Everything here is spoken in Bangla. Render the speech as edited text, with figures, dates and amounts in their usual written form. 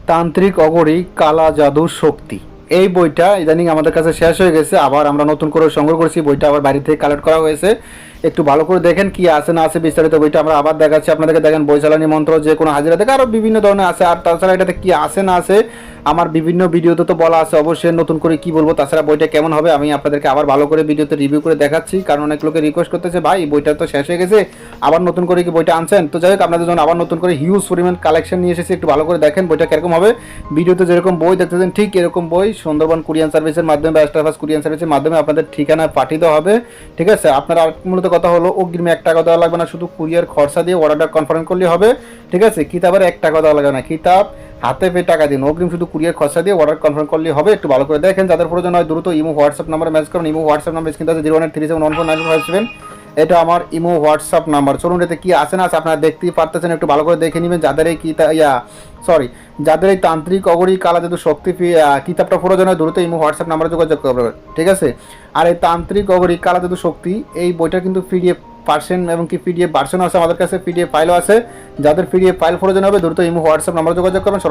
তান্ত্রিক অগরী কালা জাদুর শক্তি। এই বইটা ইদানিং আমাদের কাছে শেষ হয়ে গেছে, আবার আমরা নতুন করে সংগ্রহ করছি। বইটা আবার বাড়ি থেকে কালেক্ট করা হয়েছে। একটু ভালো করে দেখেন কি আছে না আছে বিস্তারিত বইটা আমরা আবার দেখাচ্ছি আপনাদেরকে। দেখেন বই চালানি মন্ত্র, যে কোনো হাজিরা থেকে আরও বিভিন্ন ধরনের আছে। আর তাছাড়া এটাতে কি আছে না আছে আমার বিভিন্ন ভিডিওতে তো বলা আছে, অবশ্যই নতুন করে কি বলবো। তাছাড়া বইটা কেমন হবে আমি আপনাদেরকে আবার ভালো করে ভিডিওতে রিভিউ করে দেখাচ্ছি, কারণ অনেক লোকে রিকোয়েস্ট করতেছে ভাই বইটা তো শেষ হয়ে গেছে, আবার নতুন করে কি বইটা আনছেন। তো যাই হোক, আপনাদের জন্য আবার নতুন করে হিউজ পরিমাণ কালেকশন নিয়ে এসেছি। একটু ভালো করে দেখেন বইটা কিরকম হবে। ভিডিওতে যেরকম বই দেখতেছেন ঠিক এরকম বই সুন্দরবন কুরিয়ান সার্ভিসের মাধ্যমে বা স্টারফাস কুরিয়ান সার্ভিসের মাধ্যমে আপনাদের ঠিকানায় পাঠিয়ে দেওয়া হবে। ঠিক আছে, আপনারা মূলত কথা হলো অগ্রিমে 1 টাকা দেওয়া লাগবে না, শুধু কুরিয়ার খরচা দিয়ে অর্ডারটা কনফার্ম করলে হবে। ঠিক আছে, কিতাবের 1 টাকা দেওয়া লাগবে না, কিতাব হাতে পেয়ে টাকা দিন, অগ্রিম শুধু কুরিয়ার খরচা দিয়ে অর্ডার কনফার্ম করলে হবে। একটু ভালো করে দেখেন, যাদের প্রয়োজন হয় দ্রুত ইমো হোয়াটসঅ্যাপ নাম্বারে মেসেজ করুন। ইমো হোয়াটসঅ্যাপ নাম্বার স্ক্রিনে আছে 013714957। এটা আমার ইমো হোয়াটসঅ্যাপ নাম্বার। চলুন এতে কি আছে না আছে আপনারা দেখতেই পারতেছেন, একটু ভালো করে দেখে নেবেন। যাদের এই যাদের এই তান্ত্রিক অগরী কালা জাদু শক্তি কিতাবটা প্রয়োজন হয় দ্রুত ইমো হোয়াটসঅ্যাপ নাম্বারে যোগাযোগ করবেন। ঠিক আছে, আর এই তান্ত্রিক অগরী কালা জাদু শক্তি এই বইটা কিন্তু পিডিএফ পার্সেন্ট এবং কি পিডিএফ ভার্সন আছে আমাদের কাছে, পিডিএফ ফাইলও আছে। যাদের পিডিএফ ফাইল প্রয়োজন হবে দ্রুত ইমো হোয়াটসঅ্যাপ নাম্বারে যোগাযোগ করবেন।